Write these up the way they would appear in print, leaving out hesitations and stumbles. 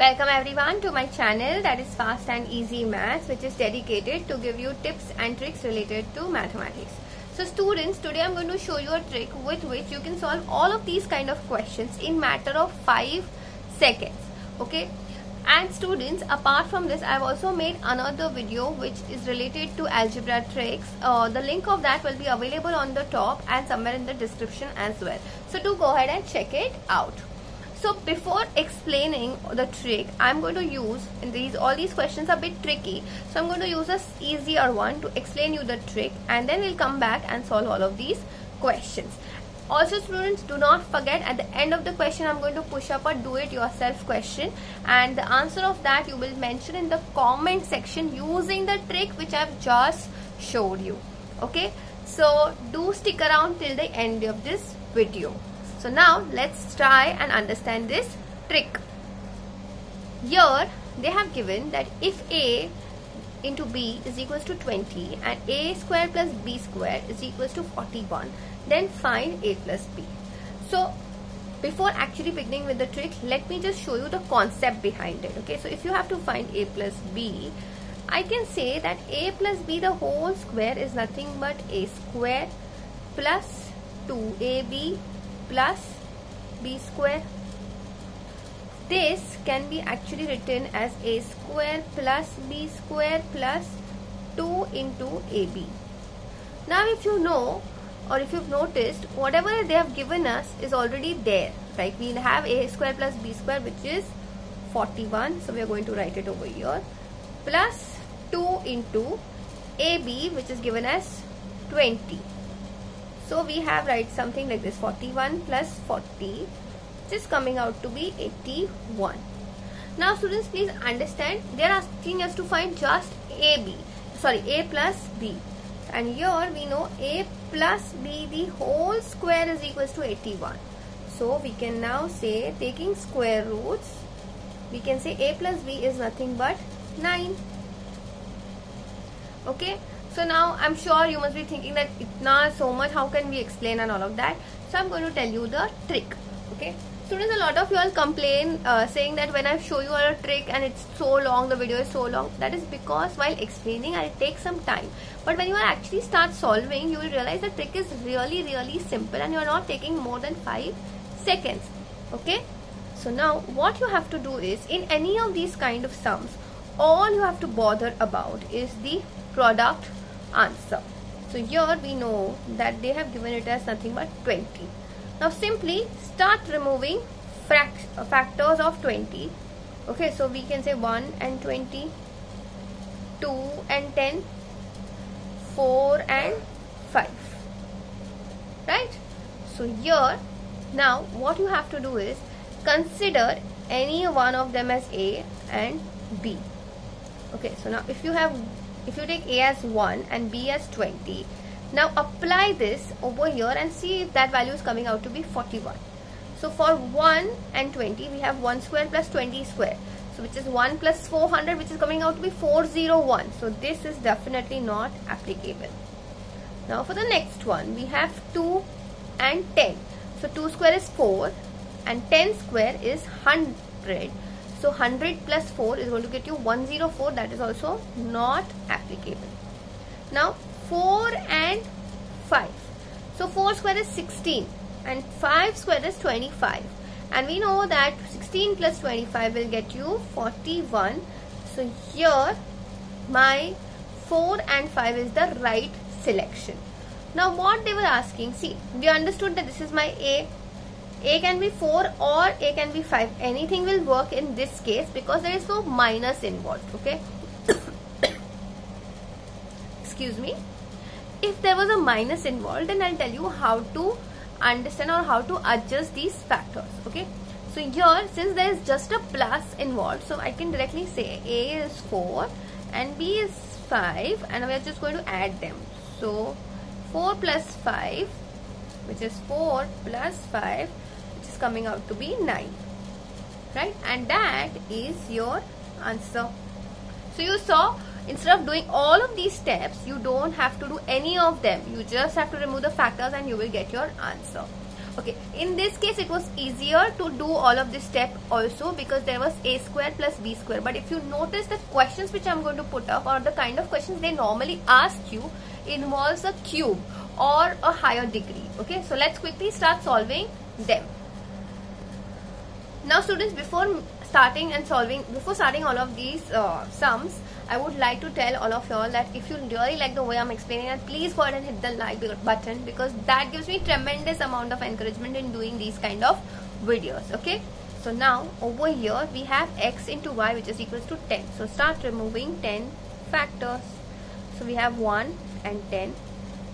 Welcome everyone to my channel, that is Fast and Easy Maths, which is dedicated to give you tips and tricks related to mathematics. So students, today I'm going to show you a trick with which you can solve all of these kind of questions in matter of 5 seconds. Okay. And students, apart from this, I have also made another video which is related to algebra tricks. The link of that will be available on the top and somewhere in the description as well. So do go ahead and check it out. So before explaining the trick, I'm going to use, all these questions are a bit tricky, so I'm going to use a easier one to explain you the trick, and then we'll come back and solve all of these questions. Also students, do not forget, at the end of the question I'm going to push up a do it yourself question, and the answer of that you will mention in the comment section using the trick which I've just showed you. Okay, so do stick around till the end of this video. So now let's try and understand this trick. Here they have given that if a into b is equals to 20 and a square plus b square is equals to 41, then find a plus b. So before actually beginning with the trick, let me just show you the concept behind it. Okay, so if you have to find a plus b, I can say that a plus b the whole square is nothing but a square plus 2ab plus b square. This can be actually written as a square plus b square plus 2 into ab. Now if you know, or if you've noticed, whatever they have given us is already there, right? We have a square plus b square which is 41, so we are going to write it over here, plus 2 into ab which is given as 20. So we have write something like this, 41 plus 40, which is coming out to be 81. Now students, please understand, they are asking us to find just a plus b, and here we know a plus b the whole square is equals to 81. So we can now say, taking square roots, we can say a plus b is nothing but 9. Okay. So now I'm sure you must be thinking that itna so much, how can we explain and all of that. So I'm going to tell you the trick. Okay, students, a lot of you all complain saying that when I show you a trick and it's so long, the video is so long. That is because while explaining it takes some time, but when you actually start solving, you will realize the trick is really simple and you are not taking more than 5 seconds. Okay, so now what you have to do is, in any of these kind of sums, all you have to bother about is the product answer. So here we know that they have given it as nothing but 20. Now simply start removing factors of 20. Okay, so we can say 1 and 20, 2 and 10, 4 and 5, right? So here now what you have to do is consider any one of them as a and b. Okay, so now if you take a as 1 and b as 20, now apply this over here and see if that value is coming out to be 41. So for 1 and 20, we have 1 square plus 20 square, so which is 1 plus 400, which is coming out to be 401. So this is definitely not applicable. Now for the next one, we have 2 and 10. So 2 square is 4 and 10 square is 100. So 100 plus 4 is going to get you 104. That is also not applicable. Now 4 and 5. So 4 square is 16 and 5 square is 25. And we know that 16 plus 25 will get you 41. So here my 4 and 5 is the right selection. Now what they were asking, see, we understood that this is my a. A can be 4 or A can be 5. Anything will work in this case because there is no minus involved. Okay. Excuse me. If there was a minus involved, then I'll tell you how to understand or how to adjust these factors. Okay. So here, since there is just a plus involved, so I can directly say A is 4 and B is 5, and we are just going to add them. So 4 plus 5, which is 4 plus 5, coming out to be 9, right? And that is your answer. So you saw, instead of doing all of these steps, you don't have to do any of them. You just have to remove the factors and you will get your answer. Okay, in this case it was easier to do all of this step also because there was a square plus b square. But if you notice, the questions which I'm going to put up, or the kind of questions they normally ask you, involves a cube or a higher degree. Okay, so let's quickly start solving them. Now students, before starting all of these sums, I would like to tell all of y'all that if you really like the way I'm explaining it, please go ahead and hit the like button, because that gives me tremendous amount of encouragement in doing these kind of videos. Okay, so now over here we have x into y, which is equals to 10. So start removing 10 factors. So we have 1 and 10,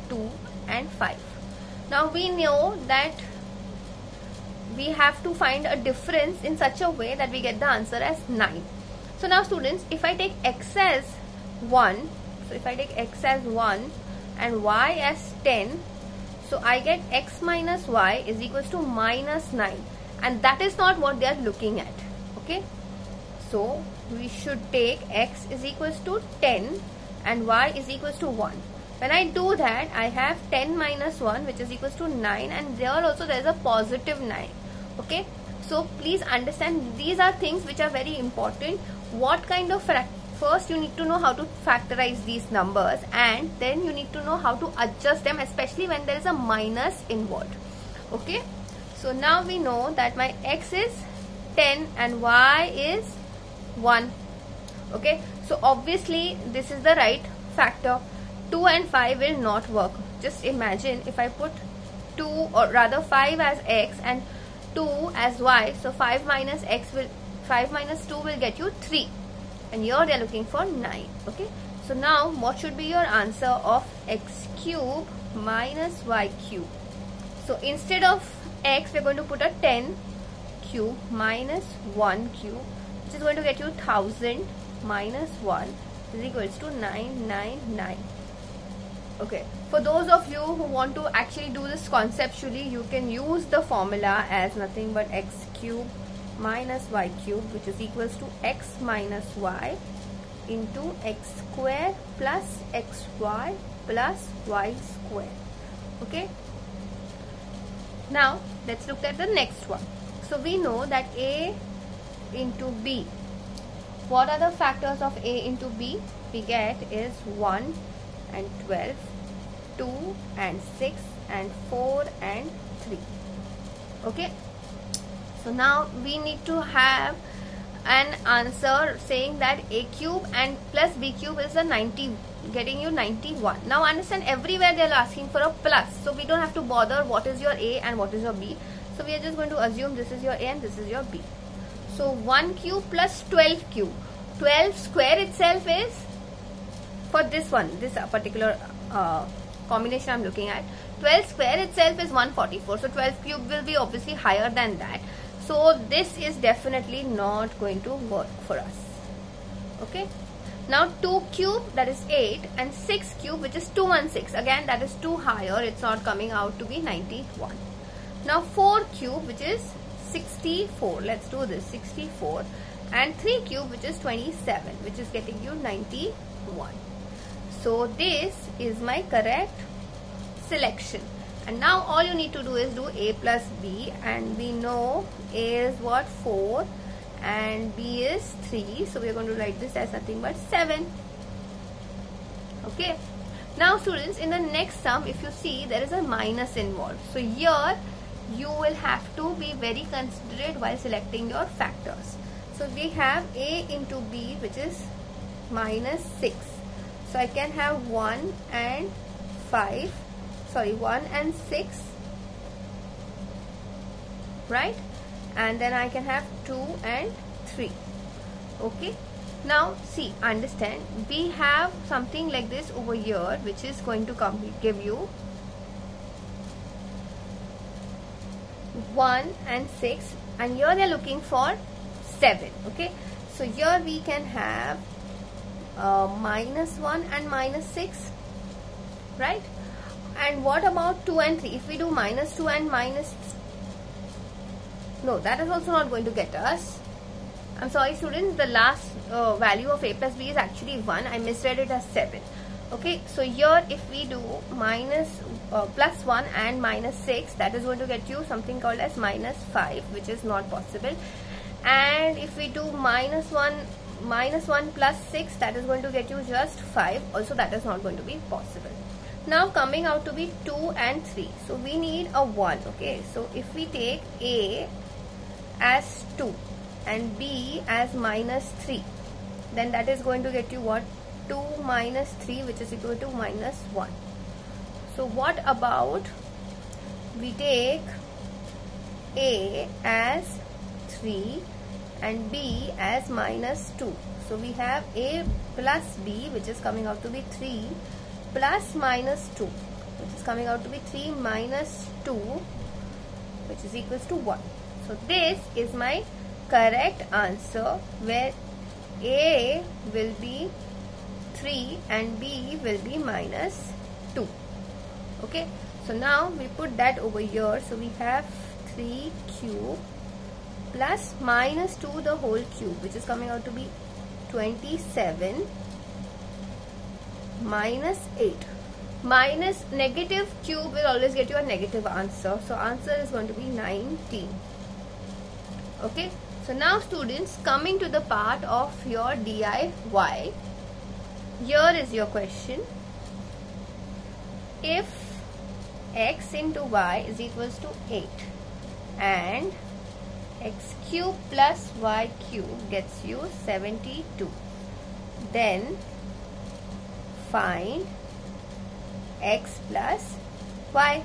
2 and 5. Now we know that we have to find a difference in such a way that we get the answer as 9. So now students, if I take x as 1, so if I take x as 1 and y as 10, so I get x minus y is equals to minus 9, and that is not what they are looking at. Okay, so we should take x is equals to 10 and y is equals to 1. When I do that, I have 10 minus 1, which is equals to 9, and there also there is a positive 9. Okay, so please understand, these are things which are very important. What kind of first you need to know how to factorize these numbers, and then you need to know how to adjust them, especially when there is a minus involved. Okay, so now we know that my x is 10 and y is 1. Okay, so obviously this is the right factor. 2 and 5 will not work. Just imagine if I put 2, or rather 5 as x and 2 as y, so 5 minus 2 will get you 3, and here they are looking for 9. Okay, so now what should be your answer of x cube minus y cube? So instead of x, we are going to put a 10 cube minus 1 cube, which is going to get you 1000 minus 1 is equals to 999. Okay, for those of you who want to actually do this conceptually, you can use the formula as nothing but x cube minus y cube, which is equals to x minus y into x square plus xy plus y square. Okay, now let's look at the next one. So we know that a into b, what are the factors of a into b? We get is 1 and 12, 2 and 6 and 4 and 3. Okay, so now we need to have an answer saying that a cube and plus b cube is a 90, getting you 91. Now understand, everywhere they are asking for a plus, so we don't have to bother what is your a and what is your b. So we are just going to assume this is your a and this is your b. So 1 cube plus 12 cube, 12 square itself is, for this one, this particular combination I'm looking at, 12 square itself is 144. So 12 cube will be obviously higher than that. So this is definitely not going to work for us. Okay, now 2 cube, that is 8, and 6 cube, which is 216, again that is too higher, it's not coming out to be 91. Now 4 cube, which is 64, let's do this, 64, and 3 cube, which is 27, which is getting you 91. So this is my correct selection. And now all you need to do is do a plus b, and we know a is what, 4 and b is 3, so we are going to write this as nothing but 7. Okay, now students, in the next sum, if you see, there is a minus involved, so here you will have to be very considerate while selecting your factors. So we have a into b, which is minus 6, so I can have 1 and 5, sorry, 1 and 6, right? And then I can have 2 and 3. Okay, now see, understand, we have something like this over here, which is going to give you 1 and 6, and here they are looking for 7. Okay, so here we can have minus 1 and minus 6, right? And what about 2 and 3? If we do minus 2 and minus, no, that is also not going to get us. I'm sorry students, the last value of a plus b is actually 1. I misread it as 7. Okay, so here if we do minus plus 1 and minus 6, that is going to get you something called as minus 5, which is not possible. And if we do minus 1 plus 6, that is going to get you just 5, also that is not going to be possible. Now coming out to be 2 and 3, so we need a 1. Okay, so if we take A as 2 and B as minus 3, then that is going to get you what? 2 minus 3, which is equal to minus 1. So what about we take A as 3 and B as minus 2. So we have A plus B, which is coming out to be 3 plus minus 2, which is coming out to be 3 minus 2, which is equals to 1. So this is my correct answer, where A will be 3 and B will be minus 2. Okay, so now we put that over here. So we have 3 cube plus minus 2 the whole cube, which is coming out to be 27 minus 8. Minus negative cube will always get you a negative answer. So answer is going to be 19. Okay, so now students, coming to the part of your DIY. Here is your question. If x into y is equals to 8 and x cube plus y cube gets you 72, then find x plus y.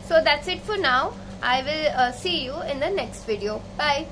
So that's it for now. I will see you in the next video. Bye.